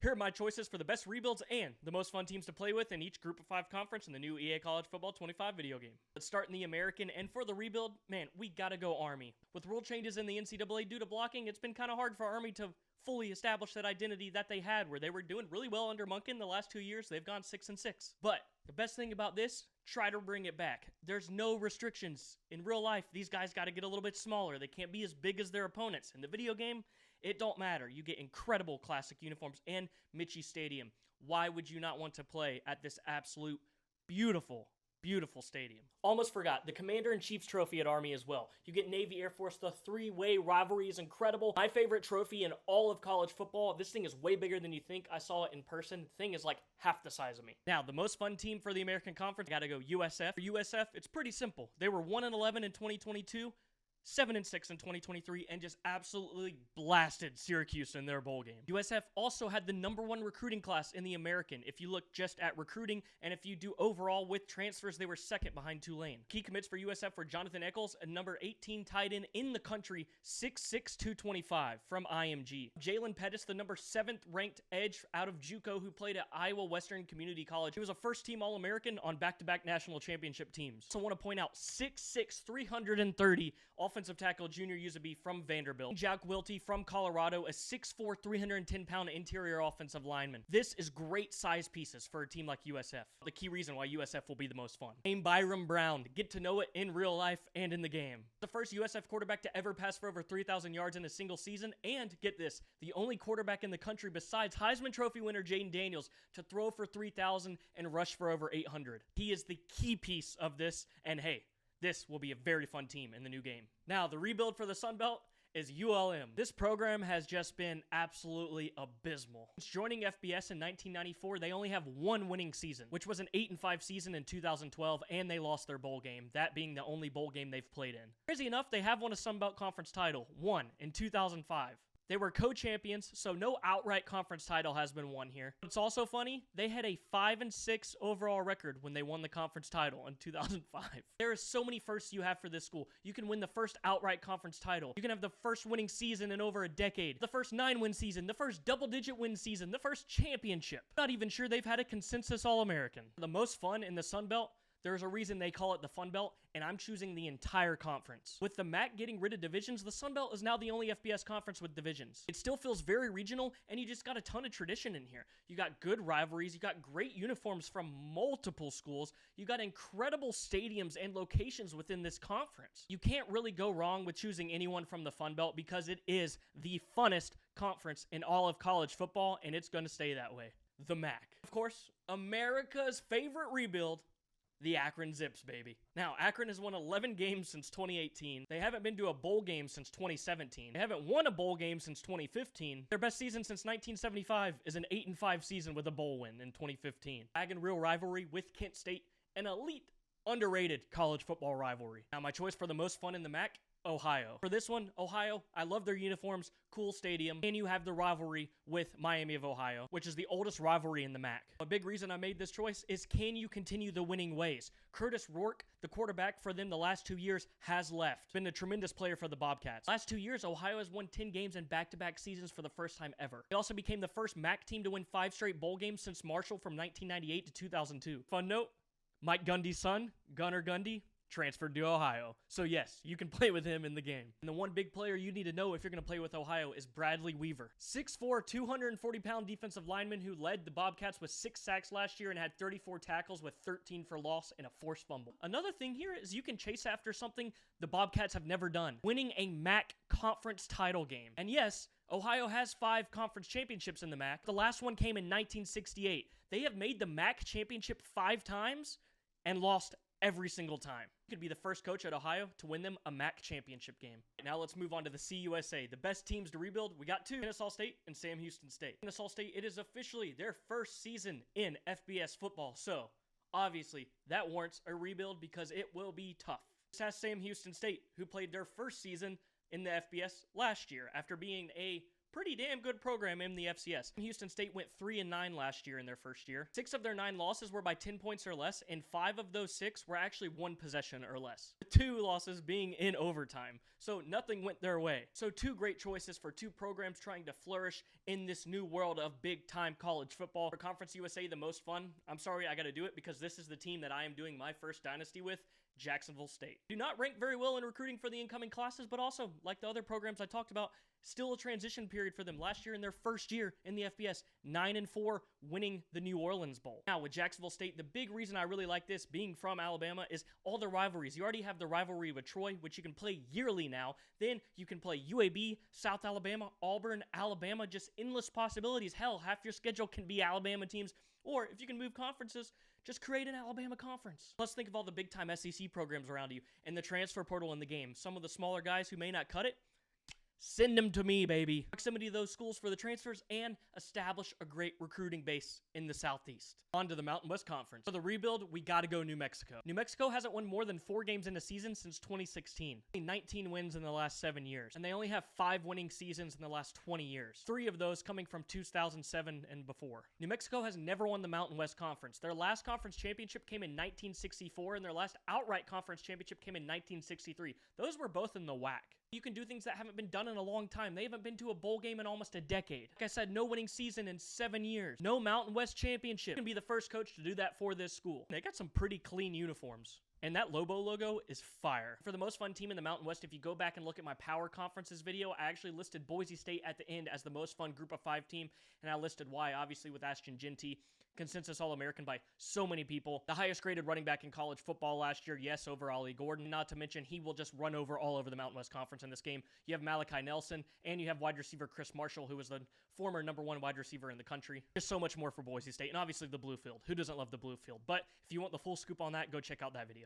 Here are my choices for the best rebuilds and the most fun teams to play with in each Group of 5 conference in the new EA College Football 25 video game. Let's start in the American, and for the rebuild, man, we gotta go Army. With rule changes in the NCAA due to blocking, it's been kind of hard for Army to fully establish that identity that they had, where they were doing really well under Monken the last 2 years. They've gone 6-6. But the best thing about this, try to bring it back. There's no restrictions. In real life, these guys got to get a little bit smaller. They can't be as big as their opponents. In the video game, it don't matter. You get incredible classic uniforms and Mitchie Stadium. Why would you not want to play at this absolute beautiful stadium? Almost forgot, the Commander-in-Chief's trophy at Army as well. You get Navy Air Force, the three-way rivalry is incredible. My favorite trophy in all of college football. This thing is way bigger than you think. I saw it in person. The thing is like half the size of me. Now, the most fun team for the American Conference, I gotta go USF. For USF, it's pretty simple. They were 1-11 in 2022. 7-6 in 2023, and just absolutely blasted Syracuse in their bowl game. USF also had the #1 recruiting class in the American. If you look just at recruiting, and if you do overall with transfers, they were second behind Tulane. Key commits for USF were Jonathan Eccles, a number 18 tight end in the country, 6'6", 225 from IMG. Jalen Pettis, the number 7th ranked edge out of JUCO, who played at Iowa Western Community College. He was a first-team All-American on back-to-back national championship teams. So I want to point out 6'6", 330 offensive tackle junior USAB from Vanderbilt. Jack Wilty from Colorado, a 6'4", 310-pound interior offensive lineman. This is great size pieces for a team like USF. The key reason why USF will be the most fun. Name Byram Brown. Get to know it in real life and in the game. The first USF quarterback to ever pass for over 3,000 yards in a single season, and get this, the only quarterback in the country besides Heisman Trophy winner Jaden Daniels to throw for 3,000 and rush for over 800. He is the key piece of this, and hey, this will be a very fun team in the new game. Now, the rebuild for the Sun Belt is ULM. This program has just been absolutely abysmal. Since joining FBS in 1994, they only have one winning season, which was an 8-5 season in 2012, and they lost their bowl game, that being the only bowl game they've played in. Crazy enough, they have won a Sun Belt Conference title, one in 2005. They were co-champions, so no outright conference title has been won here. What's also funny, they had a 5-6 overall record when they won the conference title in 2005. There are so many firsts you have for this school. You can win the first outright conference title. You can have the first winning season in over a decade, the first 9-win season, the first double-digit win season, the first championship. Not even sure they've had a consensus All-American. The most fun in the Sun Belt, there's a reason they call it the Fun Belt, and I'm choosing the entire conference. With the MAC getting rid of divisions, the Sun Belt is now the only FBS conference with divisions. It still feels very regional, and you just got a ton of tradition in here. You got good rivalries, you got great uniforms from multiple schools, you got incredible stadiums and locations within this conference. You can't really go wrong with choosing anyone from the Fun Belt because it is the funnest conference in all of college football, and it's going to stay that way. The MAC. Of course, America's favorite rebuild, the Akron Zips, baby. Now, Akron has won 11 games since 2018. They haven't been to a bowl game since 2017. They haven't won a bowl game since 2015. Their best season since 1975 is an 8-5 season with a bowl win in 2015. Wagon Wheel rivalry with Kent State, an elite, underrated college football rivalry. Now, my choice for the most fun in the MAC, Ohio. For this one, Ohio, I love their uniforms, cool stadium, and you have the rivalry with Miami of Ohio, which is the oldest rivalry in the MAC. A big reason I made this choice is, can you continue the winning ways? Curtis Rourke, the quarterback for them the last 2 years, has left. Been a tremendous player for the Bobcats. Last 2 years, Ohio has won 10 games in back-to-back seasons for the first time ever. They also became the first MAC team to win 5 straight bowl games since Marshall from 1998 to 2002. Fun note, Mike Gundy's son, Gunnar Gundy, transferred to Ohio. So yes, you can play with him in the game. And the one big player you need to know if you're going to play with Ohio is Bradley Weaver. 6'4", 240-pound defensive lineman who led the Bobcats with 6 sacks last year and had 34 tackles with 13 for loss and a forced fumble. Another thing here is you can chase after something the Bobcats have never done, winning a MAC conference title game. And yes, Ohio has 5 conference championships in the MAC. The last one came in 1968. They have made the MAC championship 5 times and lost every single time. You could be the first coach at Ohio to win them a MAC championship game. Now let's move on to the CUSA. The best teams to rebuild, we got 2, Kennesaw State and Sam Houston State. Kennesaw State, it is officially their first season in FBS football, so obviously that warrants a rebuild because it will be tough. This has Sam Houston State, who played their first season in the FBS last year after being a pretty damn good program in the FCS. Houston State went 3-9 last year in their first year. 6 of their 9 losses were by 10 points or less, and 5 of those 6 were actually 1 possession or less. 2 losses being in overtime, so nothing went their way. So 2 great choices for 2 programs trying to flourish in this new world of big-time college football. For Conference USA, the most fun, I'm sorry, I gotta do it because this is the team that I am doing my first dynasty with, Jacksonville State. Do not rank very well in recruiting for the incoming classes, but also, like the other programs I talked about, still a transition period for them. Last year in their first year in the FBS, 9-4, winning the New Orleans Bowl. Now with Jacksonville State, the big reason I really like this, being from Alabama, is all the rivalries. You already have the rivalry with Troy, which you can play yearly now. Then you can play UAB, South Alabama, Auburn, Alabama, just endless possibilities. Hell, half your schedule can be Alabama teams. Or if you can move conferences, just create an Alabama conference. Let's think of all the big-time SEC programs around you and the transfer portal in the game. Some of the smaller guys who may not cut it, send them to me, baby. Proximity to those schools for the transfers and establish a great recruiting base in the Southeast. On to the Mountain West Conference. For the rebuild, we gotta go New Mexico. New Mexico hasn't won more than 4 games in a season since 2016. 19 wins in the last 7 years. And they only have 5 winning seasons in the last 20 years. 3 of those coming from 2007 and before. New Mexico has never won the Mountain West Conference. Their last conference championship came in 1964, and their last outright conference championship came in 1963. Those were both in the WAC. You can do things that haven't been done in a long time. They haven't been to a bowl game in almost a decade. Like I said, no winning season in 7 years. No Mountain West championship. You can be the first coach to do that for this school. They got some pretty clean uniforms. And that Lobo logo is fire. For the most fun team in the Mountain West, if you go back and look at my Power Conferences video, I actually listed Boise State at the end as the most fun Group of 5 team, and I listed why, obviously with Ashton Genty, consensus All-American by so many people. The highest graded running back in college football last year, yes, over Ollie Gordon. Not to mention, he will just run over all over the Mountain West Conference in this game. You have Malachi Nelson, and you have wide receiver Chris Marshall, who was the former #1 wide receiver in the country. There's so much more for Boise State, and obviously the blue field. Who doesn't love the blue field? But if you want the full scoop on that, go check out that video.